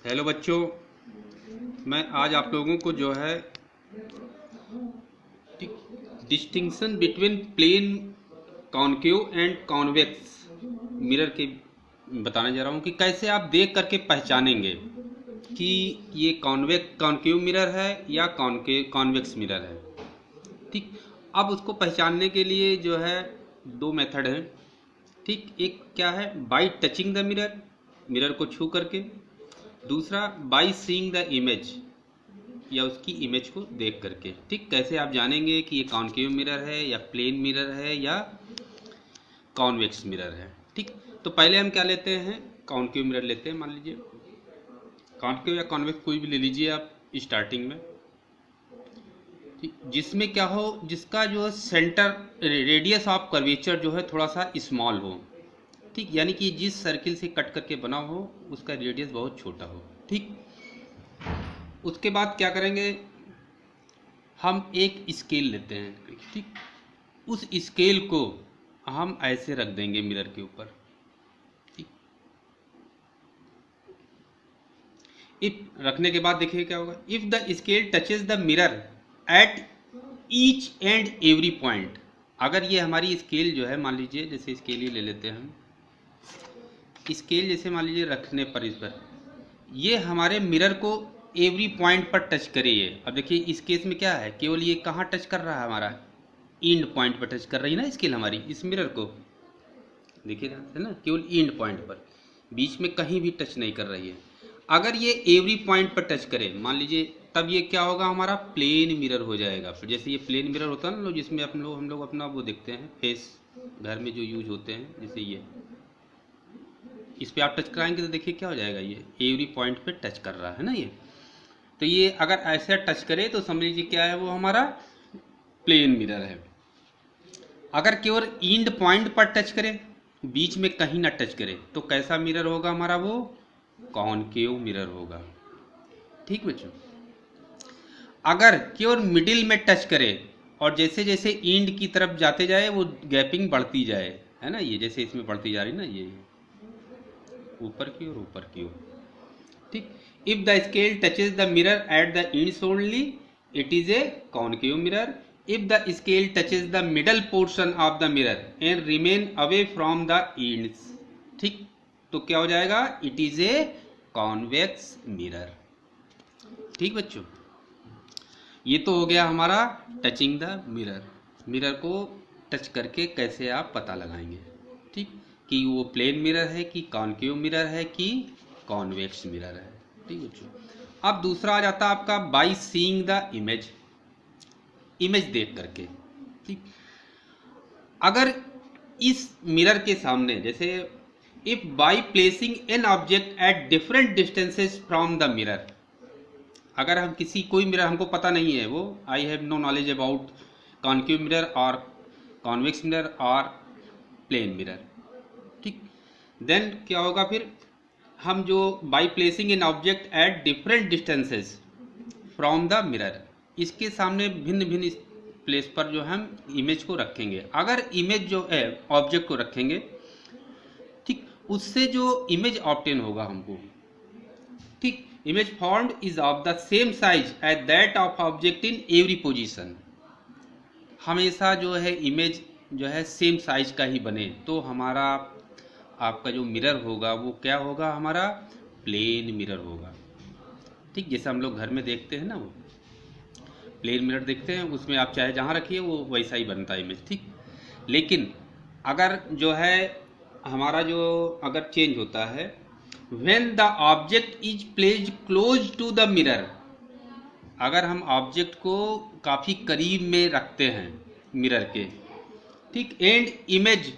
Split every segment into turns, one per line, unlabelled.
Hello बच्चों, मैं आज आप लोगों को जो है distinction between plane concave and convex mirror के बताने जा रहा हूँ कि कैसे आप देख करके पहचानेंगे कि ये कॉनकेव मिरर है या कॉन्वेक्स मिरर है। ठीक, अब उसको पहचानने के लिए जो है दो मेथड हैं। ठीक, एक क्या है, by touching the mirror, mirror को छू करके। दूसरा बाई सीइंग द इमेज, या उसकी इमेज को देख करके। ठीक, कैसे आप जानेंगे कि ये कॉनकेव मिरर है या प्लेन मिरर है या कॉन्वेक्स मिरर है। ठीक, तो पहले हम क्या लेते हैं, कॉनकेव मिरर लेते हैं। मान लीजिए कॉनकेव या कॉन्वेक्स कोई भी ले लीजिए आप स्टार्टिंग में। ठीक, जिसमें क्या हो, जिसका जो सेंटर रेडियस ऑफ कर्वेचर जो है थोड़ा सा स्मॉल हो। ठीक, यानी कि जिस सर्किल से कट करके बना हो उसका रेडियस बहुत छोटा हो। ठीक, उसके बाद क्या करेंगे, हम एक स्केल लेते हैं। ठीक, उस स्केल को हम ऐसे रख देंगे मिरर के ऊपर। ठीक, इफ रखने के बाद देखिए क्या होगा, if the scale touches the mirror at each and every point. अगर ये हमारी स्केल जो है, मान लीजिए जैसे स्केल ही ले लेते हैं हम, स्केल जैसे मान लीजिए रखने पर इस पर ये हमारे मिरर को एवरी पॉइंट पर टच करिए। अब देखिए इस केस में क्या है, केवल ये कहाँ टच कर रहा है, हमारा एंड पॉइंट पर टच कर रही है ना स्केल हमारी इस मिरर को। देखिए ध्यान से ना, केवल एंड पॉइंट पर, बीच में कहीं भी टच नहीं कर रही है। अगर ये एवरी पॉइंट पर टच करे मान लीजिए, तब ये क्या होगा, हमारा प्लेन मिरर हो जाएगा। फिर जैसे ये प्लेन मिरर होता है ना, जिसमें हम लोग अपना वो देखते हैं फेस, घर में जो यूज होते हैं, जैसे ये इस पे आप टच कराएंगे तो देखिए क्या हो जाएगा, ये एवरी पॉइंट पे टच कर रहा है ना ये। तो ये अगर ऐसे टच करे तो समझ लीजिए क्या है, वो हमारा प्लेन मिरर है। अगर केवल एंड पॉइंट पर टच करे, बीच में कहीं ना टच करे, तो कैसा मिरर होगा हमारा, वो कॉनकेव मिरर होगा। ठीक बच्चों, अगर केवल मिडिल में टच करे और जैसे जैसे एंड की तरफ जाते जाए वो गैपिंग बढ़ती जाए, है ना, ये जैसे इसमें बढ़ती जा रही ना, ये ऊपर की ओर ऊपर की ओर। ठीक, if the scale touches the mirror at the ends only, it is a concave mirror. If the scale touches the middle portion of the mirror and remain away from the ends, ठीक, तो क्या हो जाएगा, it is a convex mirror. ठीक बच्चों, ये तो हो गया हमारा टचिंग द मिरर। मिरर को टच करके कैसे आप पता लगाएंगे, ठीक, कि वो प्लेन मिरर है कि कॉनकेव मिरर है कि कॉन्वेक्स मिरर है। ठीक बच्चों, अब दूसरा आ जाता है आपका by seeing the image, image देख करके। ठीक, अगर इस मिरर के सामने जैसे, if by placing an object at different distances from the mirror, अगर हम किसी कोई मिरर हमको पता नहीं है, वो I have no knowledge about concave mirror और कॉन्वेक्स मिरर और प्लेन मिरर। ठीक, देन क्या होगा, फिर हम जो by placing in object at different distances from the mirror, इसके सामने भिन्न भिन्न प्लेस पर जो हम इमेज को रखेंगे। अगर इमेज जो है ऑब्जेक्ट को रखेंगे, ठीक, उससे जो इमेज ऑब्टेन होगा हमको, ठीक, image formed is of the same size as that of object in every position. हमेशा जो है इमेज जो है सेम साइज का ही बने, तो हमारा आपका जो मिरर होगा वो क्या होगा, हमारा प्लेन मिरर होगा। ठीक, जैसे हम लोग घर में देखते हैं ना, वो प्लेन मिरर देखते हैं, उसमें आप चाहे जहाँ रखिए वो वैसा ही बनता है इमेज। ठीक, लेकिन अगर जो है हमारा जो अगर चेंज होता है, when the object is placed close to the mirror, अगर हम ऑब्जेक्ट को काफ़ी करीब में रखते हैं मिरर के, ठीक, and is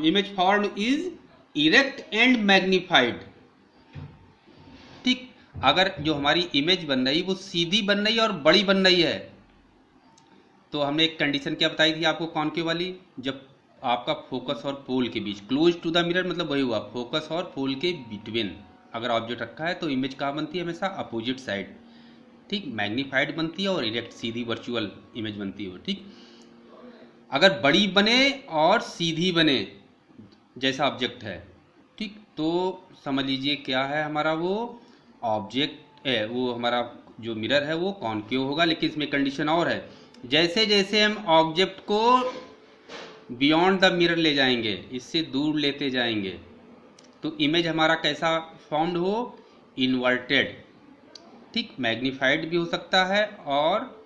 image form is erect and magnified. ठीक, अगर जो हमारी इमेज बन रही वो सीधी बन रही है और बड़ी बन रही है, तो हमने एक कंडीशन क्या बताई थी आपको कॉनकेव वाली, जब आपका फोकस और पोल के बीच, क्लोज टू द मिरर मतलब वही हुआ, फोकस और पोल के बिटवीन अगर ऑब्जेक्ट रखा है तो इमेज कहाँ बनती है, हमेशा अपोजिट साइड। ठीक, मैग्नीफाइड बनती है और इरेक्ट सीधी वर्चुअल इमेज बनती है वो। ठीक, अगर बड़ी बने और सीधी बने जैसा ऑब्जेक्ट है, ठीक, तो समझ लीजिए क्या है हमारा वो ऑब्जेक्ट है, वो हमारा जो मिरर है वो कॉन्केव होगा। लेकिन इसमें कंडीशन और है, जैसे जैसे हम ऑब्जेक्ट को बियॉन्ड द मिरर ले जाएंगे, इससे दूर लेते जाएंगे, तो इमेज हमारा कैसा फॉर्म्ड हो, इन्वर्टेड। ठीक, मैग्नीफाइड भी हो सकता है और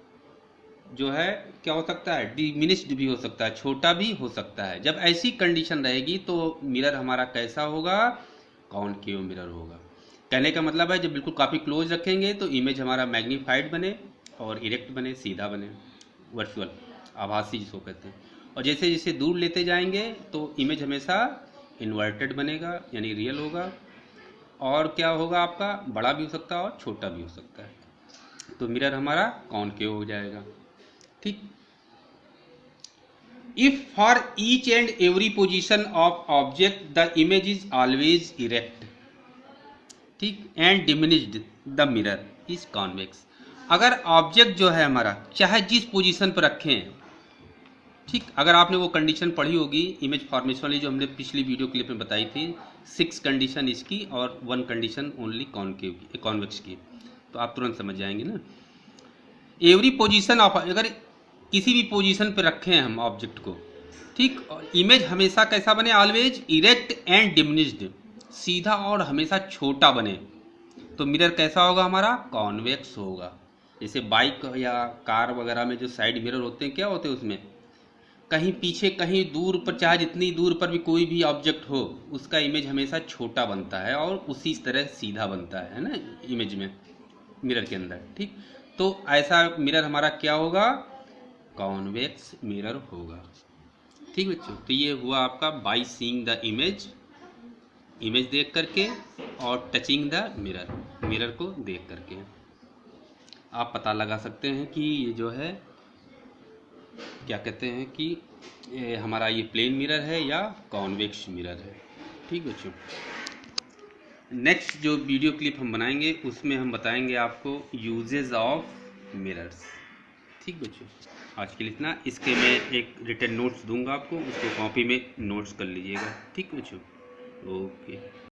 जो है क्या हो सकता है, डिमिनिश्ड भी हो सकता है, छोटा भी हो सकता है। जब ऐसी कंडीशन रहेगी तो मिरर हमारा कैसा होगा, कॉन्केव मिरर होगा। कहने का मतलब है जब बिल्कुल काफ़ी क्लोज रखेंगे तो इमेज हमारा मैग्नीफाइड बने और इरेक्ट बने, सीधा बने, वर्चुअल, आभासी जिसको कहते हैं। और जैसे जैसे दूर लेते जाएंगे तो इमेज हमेशा इन्वर्टेड बनेगा, यानी रियल होगा। और क्या होगा, आपका बड़ा भी हो सकता है और छोटा भी हो सकता है। तो मिरर हमारा कॉन्केव हो जाएगा। ठीक, if for each and every position of object the image is always erect, ठीक, and diminished the mirror is convex. अगर ऑब्जेक्ट जो है हमारा चाहे जिस पोजीशन पर रखें, ठीक, अगर आपने वो कंडीशन पढ़ी होगी इमेज फॉर्मेशन वाली जो हमने पिछली वीडियो क्लिप में बताई थी, 6 कंडीशन इसकी और 1 कंडीशन ओनली कॉन्केव की, कॉन्वेक्स की, तो आप तुरंत समझ जाएंगे ना। एवरी पोजीशन ऑफ, अगर किसी भी पोजीशन पे रखें हम ऑब्जेक्ट को, ठीक, इमेज हमेशा कैसा बने, ऑलवेज इरेक्ट एंड डिमिनिश्ड, सीधा और हमेशा छोटा बने, तो मिरर कैसा होगा हमारा, कॉन्वेक्स होगा। जैसे बाइक या कार वगैरह में जो साइड मिरर होते हैं, क्या होते हैं उसमें, कहीं पीछे कहीं दूर पर, चाहे जितनी दूर पर भी कोई भी ऑब्जेक्ट हो, उसका इमेज हमेशा छोटा बनता है और उसी तरह सीधा बनता है ना इमेज में, मिरर के अंदर। ठीक, तो ऐसा मिरर हमारा क्या होगा, कॉन्वेक्स मिरर होगा। ठीक बच्चों, तो ये हुआ आपका by seeing the image, image देख करके, और टचिंग द मिरर, मिरर को देख करके आप पता लगा सकते हैं कि ये जो है क्या कहते हैं कि हमारा ये प्लेन मिरर है या कॉन्वेक्स मिरर है। ठीक बच्चों, नेक्स्ट जो वीडियो क्लिप हम बनाएंगे उसमें हम बताएंगे आपको यूजेस ऑफ मिरर्स। ठीक बच्चों, आज के लिए इतना। इसके मैं एक रिटन नोट्स दूंगा आपको, उसको कॉपी में नोट्स कर लीजिएगा। ठीक बच्चों, ओके।